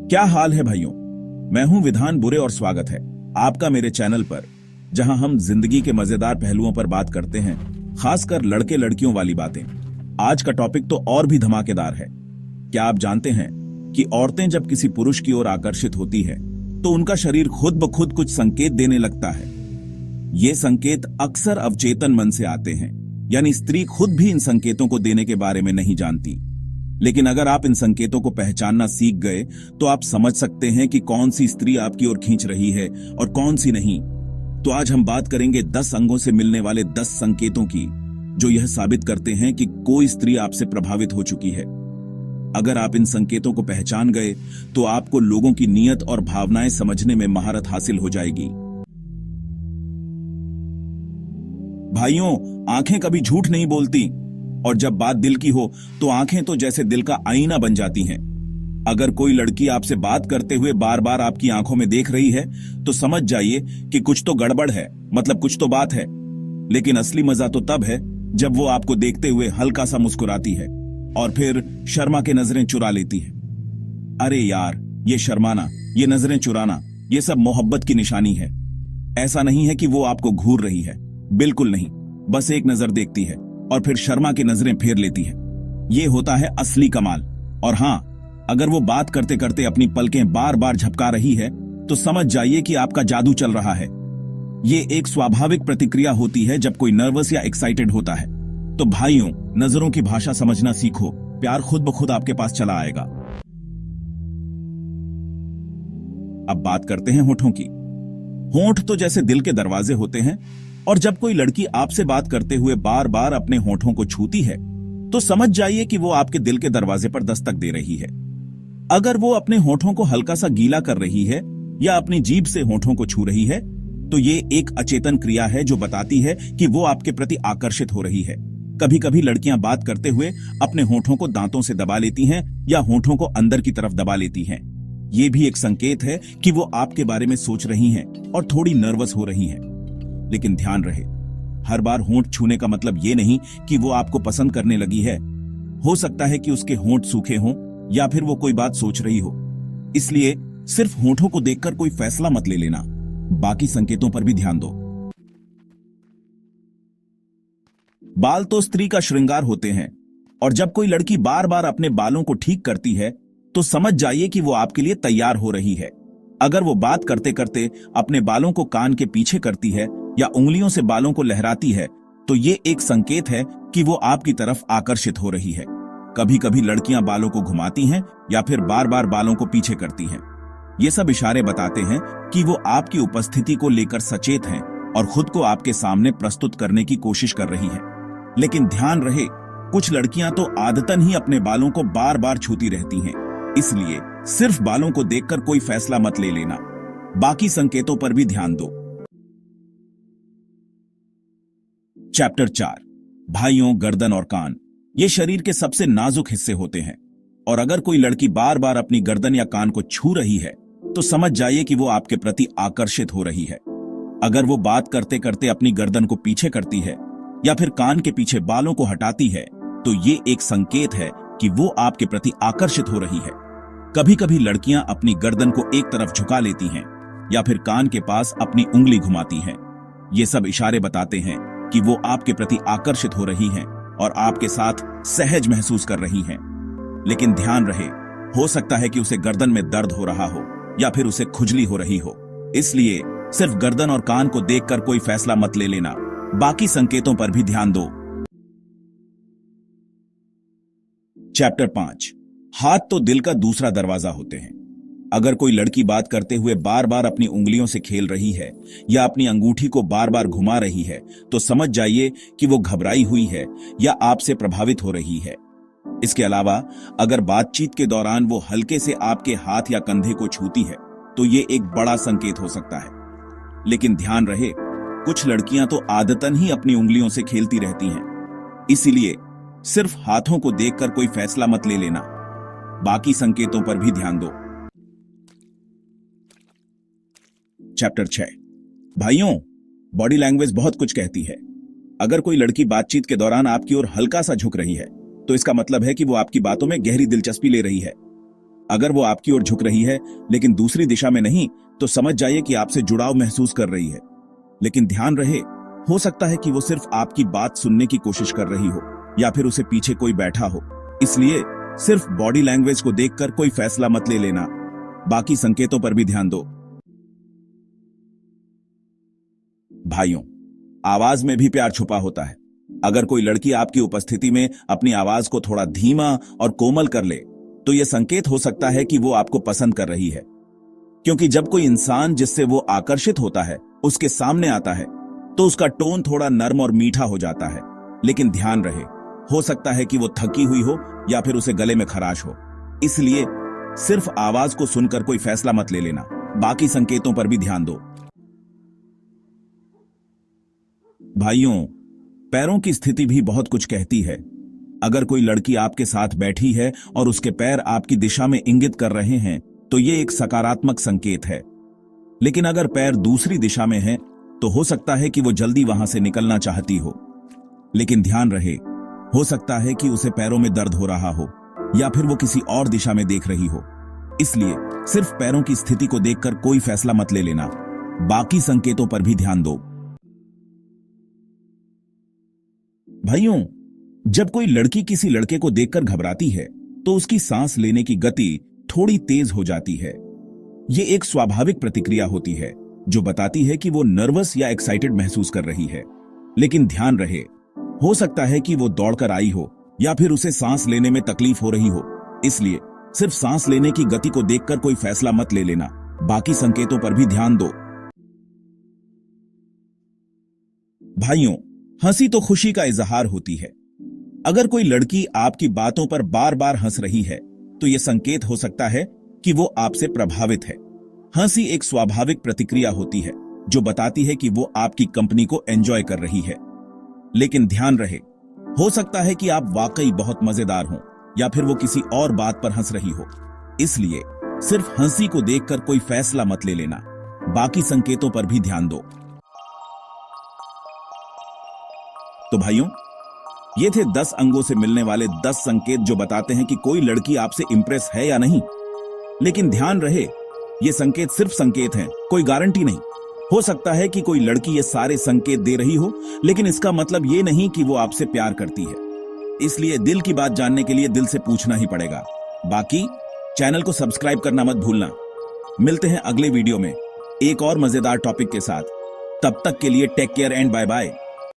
क्या हाल है भाइयों। मैं हूं विधान बुरे और स्वागत है आपका मेरे चैनल पर, जहां हम जिंदगी के मजेदार पहलुओं पर बात करते हैं, खासकर लड़के लड़कियों वाली बातें। आज का टॉपिक तो और भी धमाकेदार है। क्या आप जानते हैं कि औरतें जब किसी पुरुष की ओर आकर्षित होती है तो उनका शरीर खुद ब खुद कुछ संकेत देने लगता है। ये संकेत अक्सर अवचेतन मन से आते हैं, यानी स्त्री खुद भी इन संकेतों को देने के बारे में नहीं जानती। लेकिन अगर आप इन संकेतों को पहचानना सीख गए तो आप समझ सकते हैं कि कौन सी स्त्री आपकी ओर खींच रही है और कौन सी नहीं। तो आज हम बात करेंगे 10 अंगों से मिलने वाले 10 संकेतों की, जो यह साबित करते हैं कि कोई स्त्री आपसे प्रभावित हो चुकी है। अगर आप इन संकेतों को पहचान गए तो आपको लोगों की नीयत और भावनाएं समझने में महारत हासिल हो जाएगी। भाइयों, आंखें कभी झूठ नहीं बोलती, और जब बात दिल की हो तो आंखें तो जैसे दिल का आईना बन जाती हैं। अगर कोई लड़की आपसे बात करते हुए बार बार आपकी आंखों में देख रही है तो समझ जाइए कि कुछ तो गड़बड़ है, मतलब कुछ तो बात है। लेकिन असली मजा तो तब है जब वो आपको देखते हुए हल्का सा मुस्कुराती है और फिर शर्मा के नजरें चुरा लेती है। अरे यार, ये शर्माना, ये नजरें चुराना, ये सब मोहब्बत की निशानी है। ऐसा नहीं है कि वो आपको घूर रही है, बिल्कुल नहीं। बस एक नजर देखती है और फिर शर्मा की नजरें फेर लेती है। ये होता है असली कमाल। और हां, अगर वो बात करते करते अपनी पलकें बार बार झपका रही है तो समझ जाइए कि आपका जादू चल रहा है। ये एक स्वाभाविक प्रतिक्रिया होती है जब कोई नर्वस या एक्साइटेड होता है। तो भाइयों, नजरों की भाषा समझना सीखो, प्यार खुद ब खुद आपके पास चला आएगा। अब बात करते हैं होठों की। होंठ तो जैसे दिल के दरवाजे होते हैं, और जब कोई लड़की आपसे बात करते हुए बार बार अपने होठों को छूती है तो समझ जाइए कि वो आपके दिल के दरवाजे पर दस्तक दे रही है। अगर वो अपने होठों को हल्का सा गीला कर रही है या अपनी जीभ से होठों को छू रही है तो ये एक अचेतन क्रिया है जो बताती है कि वो आपके प्रति आकर्षित हो रही है। कभी कभी लड़कियां बात करते हुए अपने होठों को दांतों से दबा लेती हैं या होठों को अंदर की तरफ दबा लेती हैं। ये भी एक संकेत है कि वो आपके बारे में सोच रही हैं और थोड़ी नर्वस हो रही हैं। लेकिन ध्यान रहे, हर बार होंठ छूने का मतलब ये नहीं कि वो आपको पसंद करने लगी है। हो सकता है कि उसके होंठ सूखे हों या फिर वो कोई बात सोच रही हो। इसलिए सिर्फ होंठों को देखकर कोई फैसला मत ले लेना, बाकी संकेतों पर भी ध्यान दो। बाल तो स्त्री का श्रृंगार होते हैं, और जब कोई लड़की बार बार अपने बालों को ठीक करती है तो समझ जाइए कि वो आपके लिए तैयार हो रही है। अगर वो बात करते करते अपने बालों को कान के पीछे करती है या उंगलियों से बालों को लहराती है तो ये एक संकेत है कि वो आपकी तरफ आकर्षित हो रही है। कभी कभी लड़कियां बालों को घुमाती हैं या फिर बार बार बालों को पीछे करती हैं। ये सब इशारे बताते हैं कि वो आपकी उपस्थिति को लेकर सचेत हैं और खुद को आपके सामने प्रस्तुत करने की कोशिश कर रही हैं। लेकिन ध्यान रहे, कुछ लड़कियां तो आदतन ही अपने बालों को बार बार छूती रहती हैं। इसलिए सिर्फ बालों को देखकर कोई फैसला मत ले लेना, बाकी संकेतों पर भी ध्यान दो। चैप्टर 4, भाइयों, गर्दन और कान। ये शरीर के सबसे नाजुक हिस्से होते हैं, और अगर कोई लड़की बार बार अपनी गर्दन या कान को छू रही है तो समझ जाइए कि वो आपके प्रति आकर्षित हो रही है। अगर वो बात करते करते अपनी गर्दन को पीछे करती है या फिर कान के पीछे बालों को हटाती है तो ये एक संकेत है कि वो आपके प्रति आकर्षित हो रही है। कभी कभी लड़कियां अपनी गर्दन को एक तरफ झुका लेती हैं या फिर कान के पास अपनी उंगली घुमाती हैं। ये सब इशारे बताते हैं कि वो आपके प्रति आकर्षित हो रही हैं और आपके साथ सहज महसूस कर रही हैं। लेकिन ध्यान रहे, हो सकता है कि उसे गर्दन में दर्द हो रहा हो या फिर उसे खुजली हो रही हो। इसलिए सिर्फ गर्दन और कान को देखकर कोई फैसला मत ले लेना, बाकी संकेतों पर भी ध्यान दो। चैप्टर 5, हाथ तो दिल का दूसरा दरवाजा होते हैं। अगर कोई लड़की बात करते हुए बार बार अपनी उंगलियों से खेल रही है या अपनी अंगूठी को बार बार घुमा रही है तो समझ जाइए कि वो घबराई हुई है या आपसे प्रभावित हो रही है। इसके अलावा अगर बातचीत के दौरान वो हल्के से आपके हाथ या कंधे को छूती है तो ये एक बड़ा संकेत हो सकता है। लेकिन ध्यान रहे, कुछ लड़कियां तो आदतन ही अपनी उंगलियों से खेलती रहती हैं। इसीलिए सिर्फ हाथों को देखकर कोई फैसला मत ले लेना, बाकी संकेतों पर भी ध्यान दो। चैप्टर 6, भाइयों, बॉडी लैंग्वेज बहुत कुछ कहती है। अगर कोई लड़की बातचीत के दौरान आपकी ओर हल्का सा झुक रही है तो इसका मतलब है कि वो आपकी बातों में गहरी दिलचस्पी ले रही है। अगर वो आपकी ओर झुक रही है लेकिन दूसरी दिशा में नहीं, तो समझ जाइए कि आपसे जुड़ाव महसूस कर रही है। लेकिन ध्यान रहे, हो सकता है कि वो सिर्फ आपकी बात सुनने की कोशिश कर रही हो या फिर उसे पीछे कोई बैठा हो। इसलिए सिर्फ बॉडी लैंग्वेज को देखकर कोई फैसला मत ले लेना, बाकी संकेतों पर भी ध्यान दो। भाइयों, आवाज में भी प्यार छुपा होता है। अगर कोई लड़की आपकी उपस्थिति में अपनी आवाज को थोड़ा धीमा और कोमल कर ले, तो यह संकेत हो सकता है कि वो आपको पसंद कर रही है। क्योंकि जब कोई इंसान जिससे वो आकर्षित होता है उसके सामने आता है, तो उसका टोन थोड़ा नर्म और मीठा हो जाता है। लेकिन ध्यान रहे, हो सकता है कि वो थकी हुई हो या फिर उसे गले में खराश हो। इसलिए सिर्फ आवाज को सुनकर कोई फैसला मत ले लेना, बाकी संकेतों पर भी ध्यान दो। भाइयों, पैरों की स्थिति भी बहुत कुछ कहती है। अगर कोई लड़की आपके साथ बैठी है और उसके पैर आपकी दिशा में इंगित कर रहे हैं, तो ये एक सकारात्मक संकेत है। लेकिन अगर पैर दूसरी दिशा में है, तो हो सकता है कि वो जल्दी वहां से निकलना चाहती हो। लेकिन ध्यान रहे, हो सकता है कि उसे पैरों में दर्द हो रहा हो या फिर वो किसी और दिशा में देख रही हो। इसलिए सिर्फ पैरों की स्थिति को देखकर कोई फैसला मत ले लेना, बाकी संकेतों पर भी ध्यान दो। भाइयों, जब कोई लड़की किसी लड़के को देखकर घबराती है, तो उसकी सांस लेने की गति थोड़ी तेज हो जाती है। ये एक स्वाभाविक प्रतिक्रिया होती है जो बताती है कि वो नर्वस या एक्साइटेड महसूस कर रही है। लेकिन ध्यान रहे, हो सकता है कि वो दौड़कर आई हो या फिर उसे सांस लेने में तकलीफ हो रही हो। इसलिए सिर्फ सांस लेने की गति को देखकर कोई फैसला मत ले लेना, बाकी संकेतों पर भी ध्यान दो। भाइयों, हंसी तो खुशी का इजहार होती है। अगर कोई लड़की आपकी बातों पर बार बार हंस रही है, तो यह संकेत हो सकता है कि वो आपसे प्रभावित है। हंसी एक स्वाभाविक प्रतिक्रिया होती है जो बताती है कि वो आपकी कंपनी को एंजॉय कर रही है। लेकिन ध्यान रहे, हो सकता है कि आप वाकई बहुत मजेदार हों या फिर वो किसी और बात पर हंस रही हो। इसलिए सिर्फ हंसी को देखकर कोई फैसला मत ले लेना, बाकी संकेतों पर भी ध्यान दो। तो भाइयों, ये थे 10 अंगों से मिलने वाले 10 संकेत जो बताते हैं कि कोई लड़की आपसे इंप्रेस है या नहीं। लेकिन ध्यान रहे, ये संकेत सिर्फ संकेत हैं, कोई गारंटी नहीं। हो सकता है कि कोई लड़की ये सारे संकेत दे रही हो, लेकिन इसका मतलब ये नहीं कि वो आपसे प्यार करती है। इसलिए दिल की बात जानने के लिए दिल से पूछना ही पड़ेगा। बाकी चैनल को सब्सक्राइब करना मत भूलना। मिलते हैं अगले वीडियो में एक और मजेदार टॉपिक के साथ। तब तक के लिए take care and bye bye.